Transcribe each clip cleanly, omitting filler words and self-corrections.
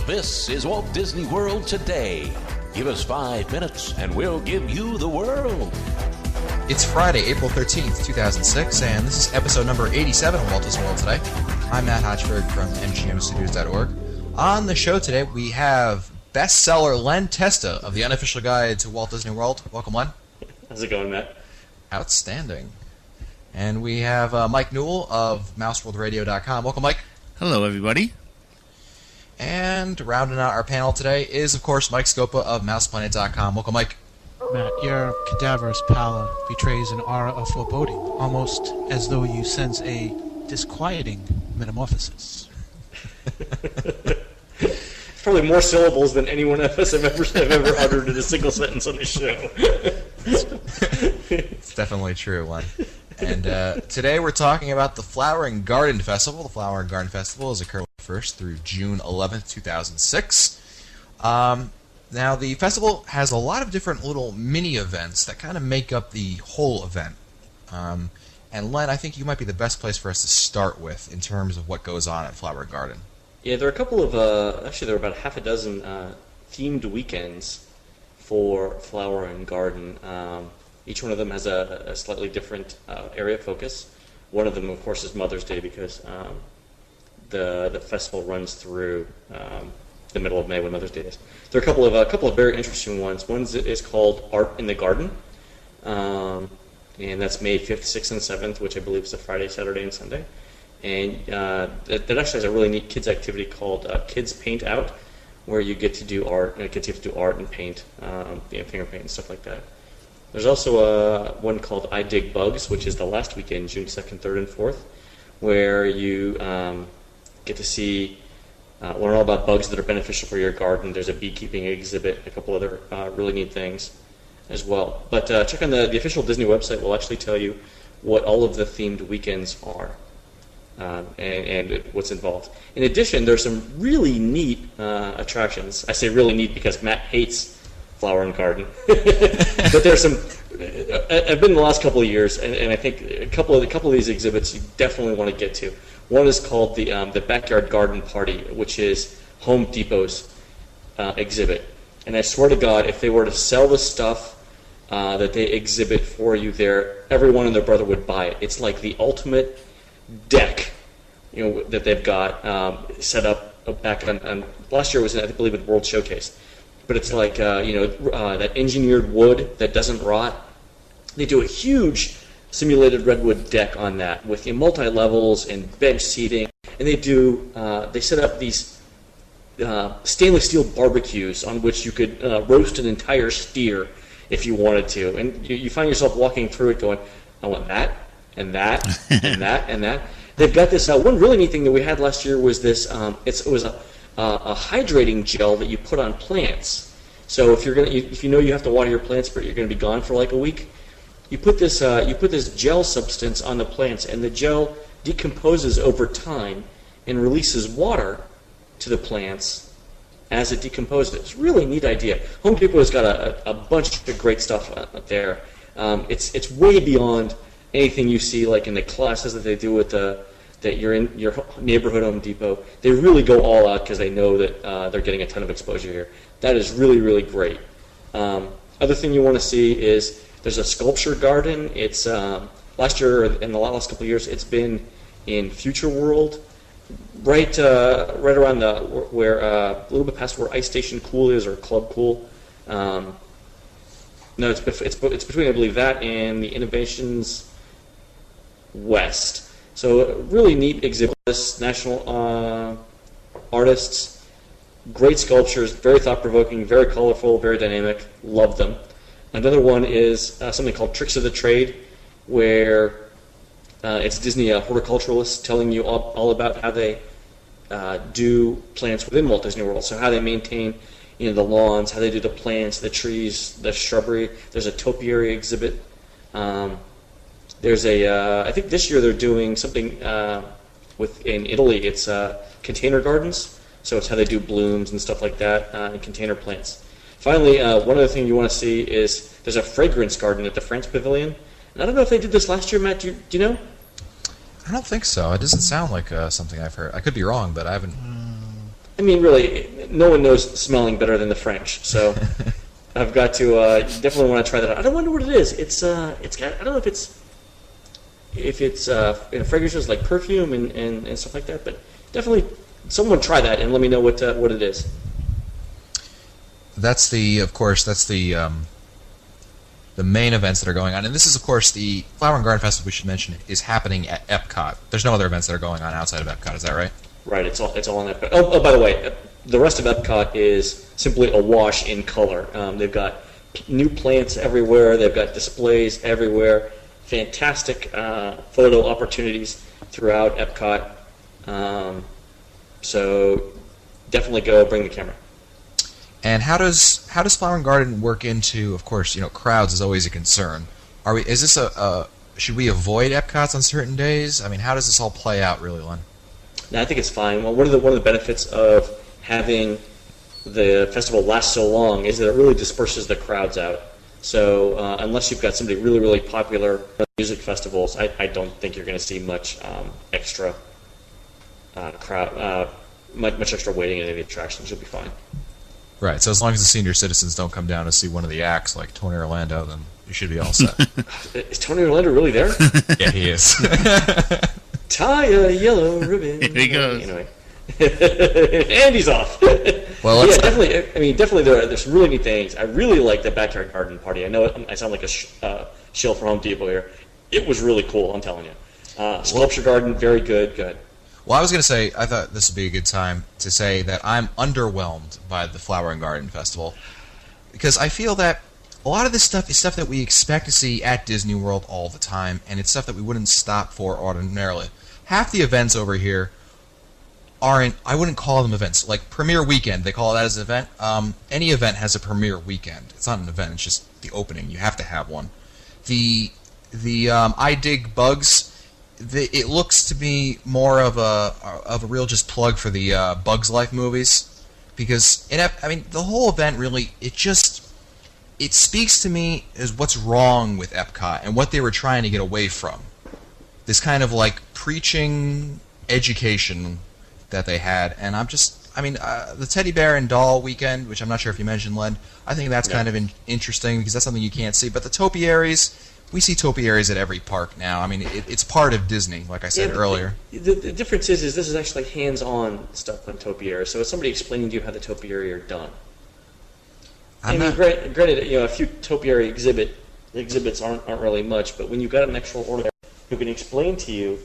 This is Walt Disney World Today. Give us 5 minutes and we'll give you the world. It's Friday, April 13th, 2006, and this is episode number 87 of Walt Disney World Today. I'm Matt Hodgford from mgmstudios.org. On the show today, we have bestseller Len Testa of the Unofficial Guide to Walt Disney World. Welcome, Len. How's it going, Matt? Outstanding. And we have Mike Newell of MouseWorldRadio.com. Welcome, Mike. Hello, everybody. And rounding out our panel today is, of course, Mike Scopa of MousePlanet.com. Welcome, Mike. Matt, your cadaverous pallor betrays an aura of foreboding, almost as though you sense a disquieting metamorphosis. It's probably more syllables than anyone of us have ever uttered in a single sentence on this show. It's definitely true, Len. And today we're talking about the Flower and Garden Festival. The Flower and Garden Festival is occurring 1st through June 11th, 2006. Now, the festival has a lot of different little mini-events that kind of make up the whole event. And Len, I think you might be the best place for us to start with in terms of what goes on at Flower and Garden. Yeah, there are a couple of, actually there are about half a dozen themed weekends for Flower and Garden. Each one of them has a slightly different area of focus. One of them, of course, is Mother's Day because the festival runs through the middle of May when Mother's Day is. There are a couple of very interesting ones. One is called Art in the Garden, and that's May 5th, 6th, and 7th, which I believe is a Friday, Saturday, and Sunday. And that actually has a really neat kids activity called Kids Paint Out, where you get to do art, and kids get to do art and paint, finger paint and stuff like that. There's also one called I Dig Bugs, which is the last weekend, June 2nd, 3rd, and 4th, where you get to see, learn all about bugs that are beneficial for your garden. There's a beekeeping exhibit, a couple other really neat things as well. But check on the official Disney website. Will actually tell you what all of the themed weekends are and what's involved. In addition, there's some really neat attractions. I say really neat because Matt hates Flower and Garden. But there's some. I've been the last couple of years, and I think a couple of these exhibits you definitely want to get to. One is called the Backyard Garden Party, which is Home Depot's exhibit. And I swear to God, if they were to sell the stuff that they exhibit for you there, everyone and their brother would buy it. It's like the ultimate deck, that they've got set up back on last year was I believe at World Showcase. But it's like, that engineered wood that doesn't rot. They do a huge simulated redwood deck on that with multi-levels and bench seating. And they set up these stainless steel barbecues on which you could roast an entire steer if you wanted to. And you find yourself walking through it going, I want that, and that, and that, and that. They've got this, one really neat thing that we had last year was this, it was a hydrating gel that you put on plants. So if you know you have to water your plants, but you're going to be gone for like a week, you put this gel substance on the plants, and the gel decomposes over time and releases water to the plants as it decomposes. It's a really neat idea. Home Depot has got a bunch of great stuff out there. It's way beyond anything you see like in the classes that they do with that you're in your neighborhood Home Depot. They really go all out because they know that they're getting a ton of exposure here. That is really, really great. Other thing you want to see is there's a sculpture garden. It's last year and the last couple of years it's been in Future World, right around where a little bit past where Ice Station Cool is or Club Cool. No, it's between I believe that and the Innovations West. So really neat exhibit. National artists, great sculptures, very thought-provoking, very colorful, very dynamic. Love them. Another one is something called Tricks of the Trade, where it's Disney horticulturalists telling you all about how they do plants within Walt Disney World. So how they maintain the lawns, how they do the plants, the trees, the shrubbery. There's a topiary exhibit. There's I think this year they're doing something in Italy. It's container gardens. So it's how they do blooms and stuff like that, and container plants. Finally, one other thing you want to see is there's a fragrance garden at the France Pavilion. And I don't know if they did this last year, Matt. Do you know? I don't think so. It doesn't sound like something I've heard. I could be wrong, but I haven't. I mean, really, no one knows smelling better than the French. So I've got to definitely want to try that out. I don't wonder what it is. It's got, I don't know if it's fragrances like perfume and stuff like that, but definitely someone try that and let me know what it is. That's of course, the main events that are going on, and this is, of course, the Flower and Garden Festival. We should mention is happening at Epcot. There's no other events that are going on outside of Epcot. Is that right? Right. It's all on Epcot. Oh, by the way, the rest of Epcot is simply awash in color. They've got new plants everywhere. They've got displays everywhere. Fantastic photo opportunities throughout Epcot. So definitely go bring the camera. And how does Flower and Garden work into? Of course, crowds is always a concern. Is this should we avoid Epcots on certain days? I mean, how does this all play out, really, Len? No, I think it's fine. Well, one of the benefits of having the festival last so long is that it really disperses the crowds out. So unless you've got somebody really, really popular music festivals, I don't think you're going to see much extra crowd, much extra waiting in any of the attractions. You'll be fine. Right. So as long as the senior citizens don't come down to see one of the acts like Tony Orlando, then you should be all set. Is Tony Orlando really there? Yeah, he is. Tie a yellow ribbon. Here he goes. Anyway. And he's off. Well, yeah, definitely. I mean, definitely there's some really neat things. I really like the backyard garden party. I know I sound like a shill for Home Depot here. It was really cool. I'm telling you. Sculpture garden, very good. Good. Well, I was going to say, I thought this would be a good time to say that I'm underwhelmed by the Flower and Garden Festival because I feel that a lot of this stuff is stuff that we expect to see at Disney World all the time, and it's stuff that we wouldn't stop for ordinarily. Half the events over here aren't, I wouldn't call them events. Like Premiere Weekend, they call that as an event. Any event has a Premiere Weekend. It's not an event, it's just the opening. You have to have one. The I Dig Bugs, it looks to be more of a real just plug for the Bugs Life movies, because the whole event really it speaks to me as what's wrong with Epcot and what they were trying to get away from. This kind of like preaching education that they had, and the Teddy Bear and Doll Weekend, which I'm not sure if you mentioned, Len, I think that's kind of interesting because that's something you can't see. But the topiaries, we see topiaries at every park now. I mean, it's part of Disney, like I said earlier. The difference is this is actually hands-on stuff on topiaries, so it's somebody explaining to you how the topiary are done. Granted, a few topiary exhibits aren't really much, but when you've got an actual order who can explain to you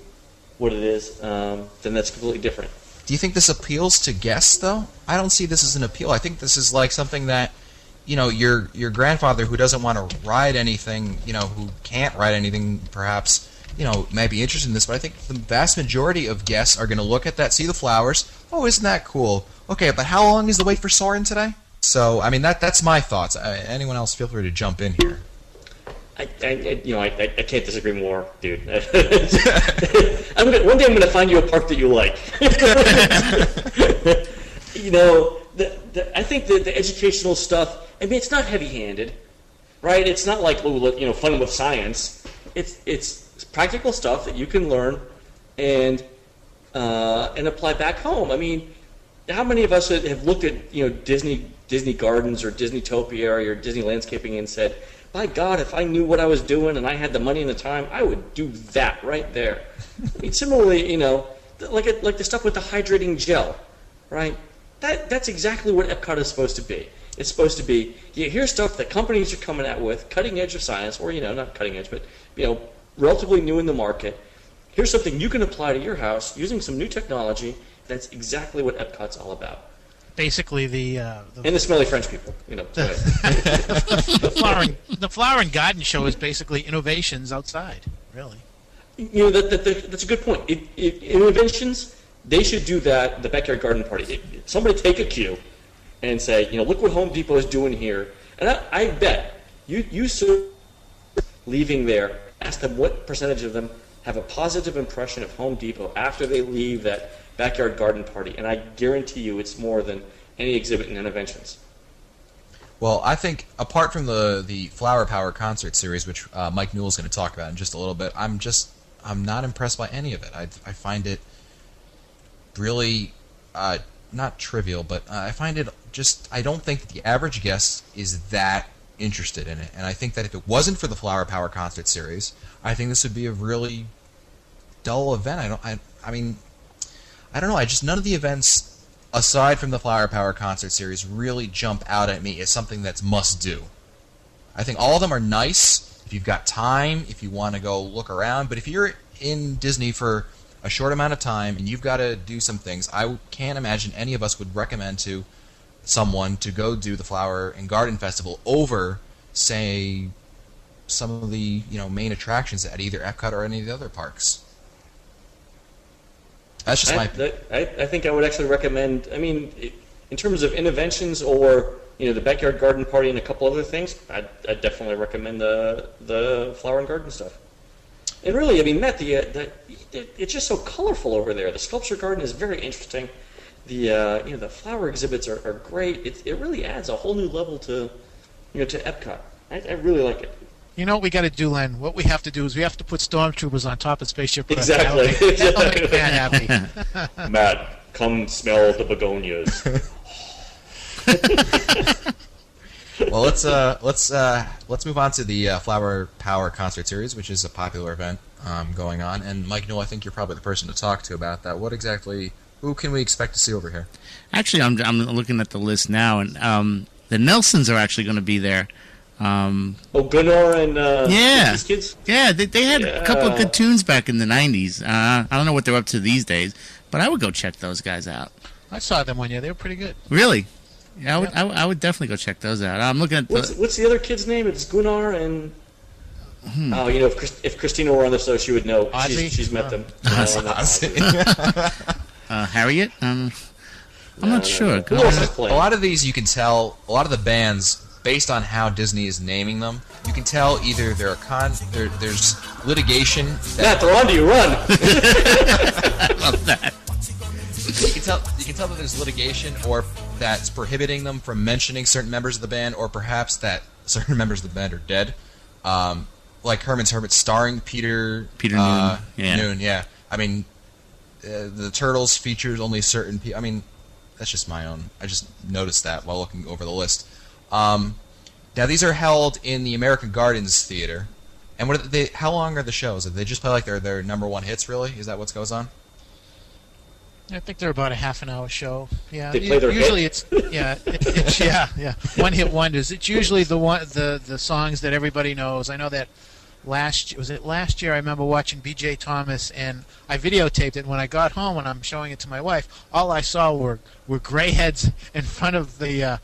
what it is, then that's completely different. Do you think this appeals to guests, though? I don't see this as an appeal. I think this is like something that, your grandfather who doesn't want to ride anything, who can't ride anything, perhaps, might be interested in this. But I think the vast majority of guests are going to look at that, see the flowers. Oh, isn't that cool? Okay, but how long is the wait for Soarin' today? So, that's my thoughts. Anyone else, feel free to jump in here. I can't disagree more, dude. One day I'm gonna find you a park that you like. I think the educational stuff. It's not heavy-handed, right? It's not like fun with science. It's practical stuff that you can learn and apply back home. How many of us have looked at Disney Gardens or Disney Topiary or Disney Landscaping and said, "My God, if I knew what I was doing and I had the money and the time, I would do that right there." Similarly, like the stuff with the hydrating gel, right? That's exactly what Epcot is supposed to be. It's supposed to be, here's stuff that companies are coming out with, cutting edge of science, or not cutting edge, but relatively new in the market. Here's something you can apply to your house using some new technology. That's exactly what Epcot's all about. Basically, and the smelly French people, the flower and garden show is basically innovations outside, really. That's a good point. Innovations, they should do that. The backyard garden party. Somebody take a cue and say, look what Home Depot is doing here. And I bet you leaving there, ask them what percentage of them have a positive impression of Home Depot after they leave that backyard garden party, and I guarantee you it's more than any exhibit in Innovations. Well, I think apart from the Flower Power concert series, which Mike Newell is going to talk about in just a little bit, I'm not impressed by any of it. I find it really not trivial, but I find it just, I don't think that the average guest is that interested in it. And I think that if it wasn't for the Flower Power concert series, I think this would be a really dull event. I mean, I don't know. None of the events, aside from the Flower Power concert series, really jump out at me as something that's must do. I think all of them are nice if you've got time, if you want to go look around. But if you're in Disney for a short amount of time and you've got to do some things, I can't imagine any of us would recommend to someone to go do the Flower and Garden Festival over, say, some of the main attractions at either Epcot or any of the other parks. That's just my opinion. I think I would actually recommend, I mean, in terms of interventions or the backyard garden party and a couple other things, I'd definitely recommend the Flower and Garden stuff. And really, I mean, Matt, it's just so colorful over there. The sculpture garden is very interesting. The flower exhibits are great. It really adds a whole new level to Epcot. I really like it. You know what we got to do, Len? What we have to do is we have to put stormtroopers on top of Spaceship Earth. Exactly. That'll make Matt happy. Matt, come smell the begonias. Well, let's move on to the Flower Power concert series, which is a popular event going on. And Mike Newell, I think you're probably the person to talk to about that. Who can we expect to see over here? Actually, I'm looking at the list now, and the Nelsons are actually going to be there. Gunnar and his kids? Yeah, they had a couple of good tunes back in the 90s. I don't know what they're up to these days, but I would go check those guys out. I saw them one year. They were pretty good. Really? Yeah, I would definitely go check those out. I'm looking at what's the other kid's name? It's Gunnar and oh, if Christina were on the show, she would know. She's met them. Harriet. I'm not sure. A lot of these you can tell. A lot of the bands, based on how Disney is naming them, you can tell either there's litigation. Matt, they're on to you. Run. I love that. You can tell that there's litigation, or that's prohibiting them from mentioning certain members of the band, or perhaps that certain members of the band are dead. Like Herman's Hermits, starring Peter Noon. Noon, yeah. I mean, the Turtles features only certain people. I mean, that's just my own. I just noticed that while looking over the list. Now these are held in the American Gardens Theater, and how long are the shows? Do they just play like their number one hits? Really, is that what goes on? I think they're about a half an hour show. Yeah, they play their usually hit? it's one hit wonders. It's usually the songs that everybody knows. I know that last year I remember watching B.J. Thomas, and I videotaped it. When I got home and I'm showing it to my wife, all I saw were gray heads in front of the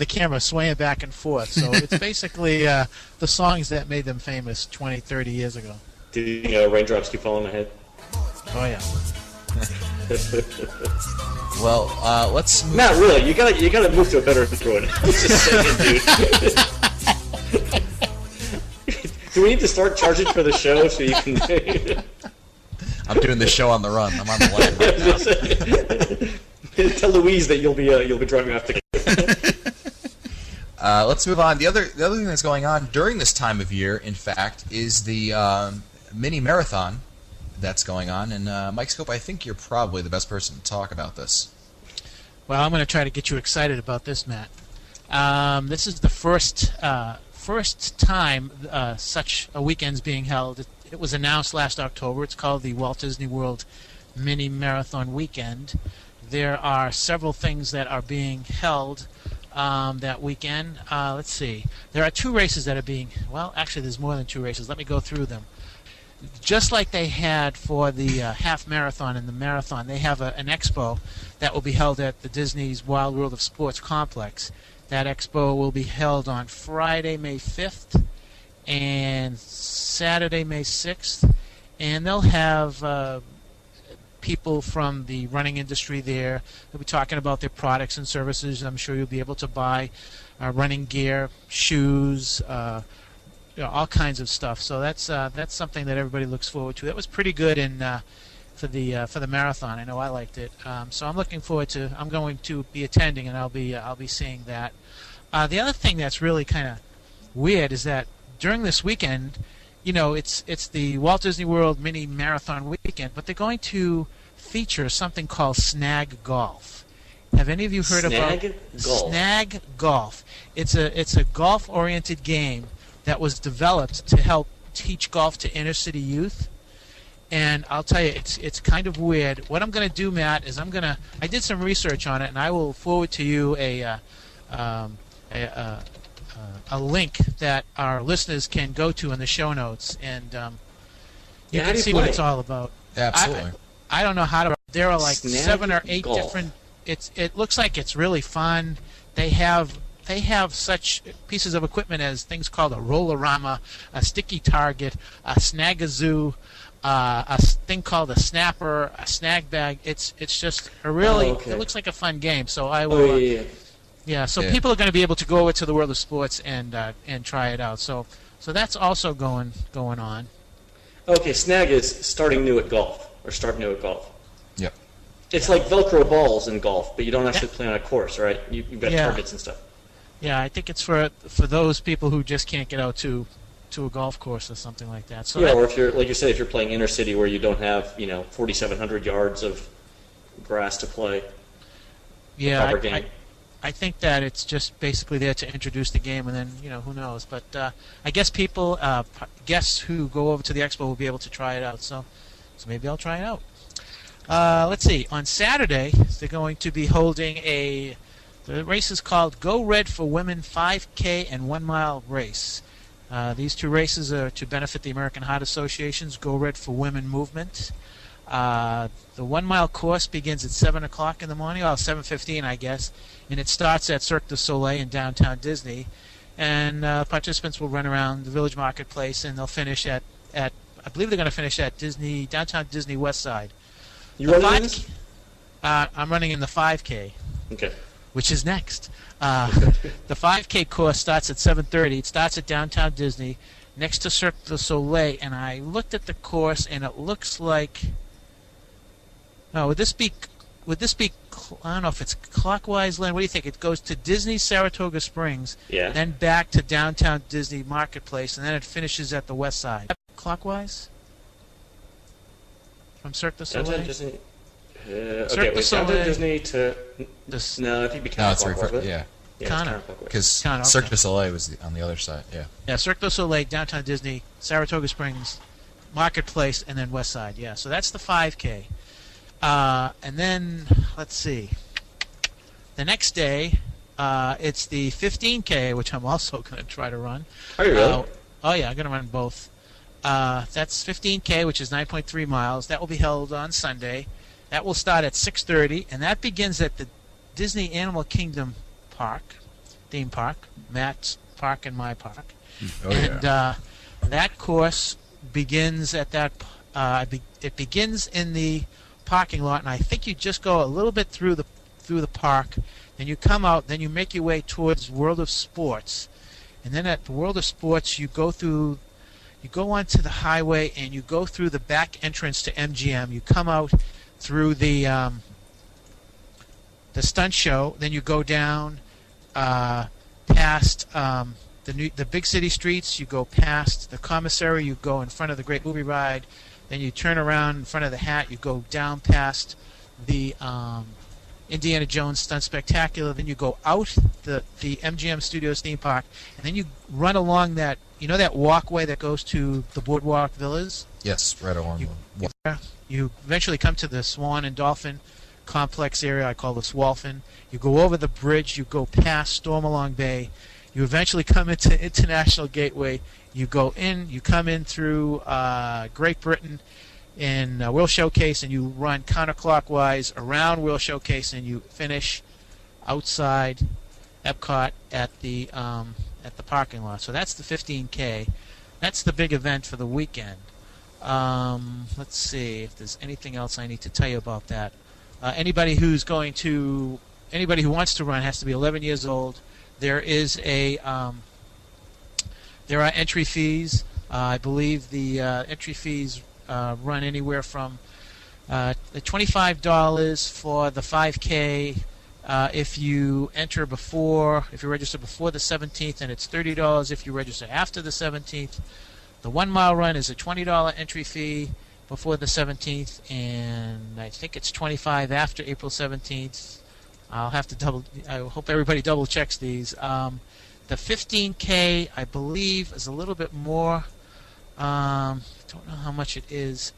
camera swaying back and forth. So it's basically the songs that made them famous 20, 30 years ago. Did Raindrops Keep Falling on My Head? Oh yeah. Well, let's move. Not really. You gotta move to a better intro. Just saying, dude. Do we need to start charging for the show so you can? I'm doing this show on the run. I'm on the line right now. Tell Louise that you'll be driving off to. Let's move on. The other thing that's going on during this time of year, in fact, is the mini marathon that's going on. And Mike Scope, I think you're probably the best person to talk about this. Well, I'm going to try to get you excited about this, Matt. This is the first time such a weekend's being held. It was announced last October. It's called the Walt Disney World Mini Marathon Weekend. There are several things that are being held that weekend. Let's see. There are two races that are being... Well, actually, there's more than two races. Let me go through them. Just like they had for the half marathon and the marathon, they have an expo that will be held at the Disney's Wild World of Sports complex. That expo will be held on Friday, May 5th and Saturday, May 6th. And they'll have people from the running industry there. They'll be talking about their products and services. I'm sure you'll be able to buy running gear, shoes, all kinds of stuff. So that's something that everybody looks forward to. That was pretty good for the marathon. I know I liked it. So I'm looking forward to. I'm going to be attending, and I'll be seeing that. The other thing that's really kind of weird is that during this weekend, it's the Walt Disney World Mini Marathon Weekend, but they're going to feature something called Snag Golf. Have any of you heard about Snag Golf? Snag Golf? It's a golf-oriented game that was developed to help teach golf to inner-city youth. And I'll tell you, it's kind of weird. What I'm going to do, Matt, is I did some research on it, and I will forward to you a link that our listeners can go to in the show notes, and you how can do you see what play it's all about. Absolutely. I don't know how to. There are like Snag 7 or 8 Golf. different. It looks like it's really fun. They have such pieces of equipment as things called a roller-rama, a sticky target, a snagazoo, thing called a snapper, a snag bag. It's just a really. Oh, okay. It looks like a fun game. So I will. Oh, yeah. Yeah, so Yeah. people are going to be able to go over to the world of sports and try it out. So that's also going on. Okay, snag is starting new at golf, or start new at golf. Yep. It's like Velcro balls in golf, but you don't actually play on a course, right? You've got Yeah. targets and stuff. Yeah, I think it's for those people who just can't get out to a golf course or something like that. So Yeah, that- or if you're, like you said, if you're playing inner city where you don't have, 4,700 yards of grass to play, yeah, proper game. I think that it's just basically there to introduce the game, and then who knows. But I guess people, guests who go over to the expo will be able to try it out. So maybe I'll try it out. Let's see. On Saturday, they're going to be holding the race is called Go Red for Women 5K and 1 mile race. These 2 races are to benefit the American Heart Association's Go Red for Women movement. The 1 mile course begins at 7 o'clock in the morning, 7:15, I guess, and it starts at Cirque du Soleil in downtown Disney. And participants will run around the Village Marketplace, and they'll finish at I believe they're going to finish at downtown Disney West Side. You The running 5K this? I'm running in the 5K, Okay. which is next. The 5K course starts at 7:30. It starts at downtown Disney, next to Cirque du Soleil. And I looked at the course, and it looks like. No, would this be? I don't know if it's clockwise, Len. What do you think? It goes to Disney Saratoga Springs, Yeah. then back to downtown Disney Marketplace, and then it finishes at the west side. Clockwise? From Cirque du Soleil? Downtown Disney. Cirque Okay, du wait, Soleil. downtown Disney to. This- No, I think it'd be No, it's counterclockwise. yeah, Yeah, Kinda. it's counterclockwise. because Kinda, okay. Cirque du Soleil was on the other side. Yeah. Yeah, Cirque du Soleil, downtown Disney, Saratoga Springs, Marketplace, and then West Side. Yeah, so that's the 5K. And then, let's see. The next day, it's the 15K, which I'm also going to try to run. Are you really? Oh, yeah, I'm going to run both. That's 15K, which is 9.3 miles. That will be held on Sunday. That will start at 6:30, and that begins at the Disney Animal Kingdom Park, theme park, Matt's park and my park. Oh And yeah. that course begins at that. It begins in the parking lot, and I think you just go a little bit through the park, then you come out, then you make your way towards World of Sports, and then at the World of Sports you go onto the highway and you go through the back entrance to MGM. You come out through the stunt show, then you go down past the big city streets. You go past the commissary. You go in front of the Great Movie Ride. Then you turn around in front of the Hat. You go down past the Indiana Jones Stunt Spectacular. Then you go out the MGM Studios theme park, and then you run along that that walkway that goes to the Boardwalk Villas. Yes, right along. You eventually come to the Swan and Dolphin complex area. I call the Swolphin. You go over the bridge. You go past Stormalong Bay. You eventually come into International Gateway. You go in. You come in through Great Britain in World Showcase, and you run counterclockwise around World Showcase, and you finish outside Epcot at the parking lot. So that's the 15K. That's the big event for the weekend. Let's see if there's anything else I need to tell you about that. Anybody who wants to run has to be 11 years old. There are entry fees. I believe the entry fees run anywhere from the $25 for the 5K if you register before the 17th, and it's $30 if you register after the 17th. The 1 mile run is a $20 entry fee before the 17th, and I think it's $25 after April 17th. I'll have to I hope everybody double checks these. The 15K, I believe, is a little bit more. Don't know how much it is.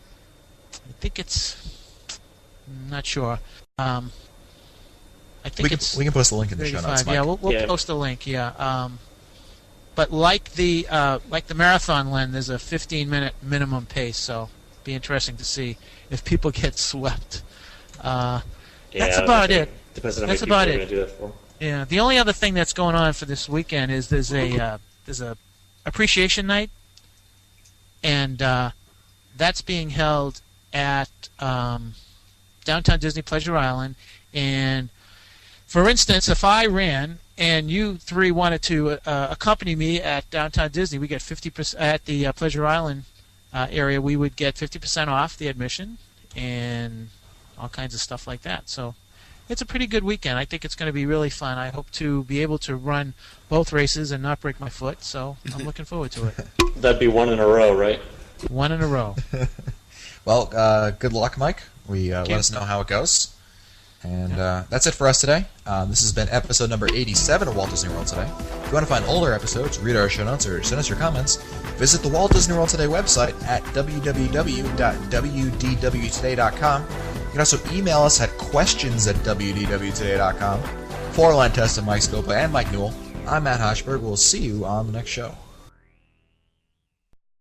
I think I'm not sure. I think we can post the link in the show notes, Mike. Yeah, we'll post a link. Yeah. But like the marathon, Len, there's a 15-minute minimum pace, so be interesting to see if people get swept. That's about it. Depends on how many people are going to do that for. Yeah. The only other thing that's going on for this weekend is there's a appreciation night, and that's being held at downtown Disney Pleasure Island. And for instance, if I ran and you three wanted to accompany me at downtown Disney, we get 50% at the Pleasure Island area. We would get 50% off the admission and all kinds of stuff like that. So it's a pretty good weekend. I think it's going to be really fun. I hope to be able to run both races and not break my foot. So I'm looking forward to it. That'd be one in a row, right? One in a row. Well, good luck, Mike. Let us know how it goes. And that's it for us today. This has been episode number 87 of Walt Disney World Today. If you want to find older episodes, read our show notes, or send us your comments, visit the Walt Disney World Today website at www.wdwtoday.com. You can also email us at questions@wdwtoday.com. For Len Testa, Mike Scopa, and Mike Newell, I'm Matt Hochberg. We'll see you on the next show.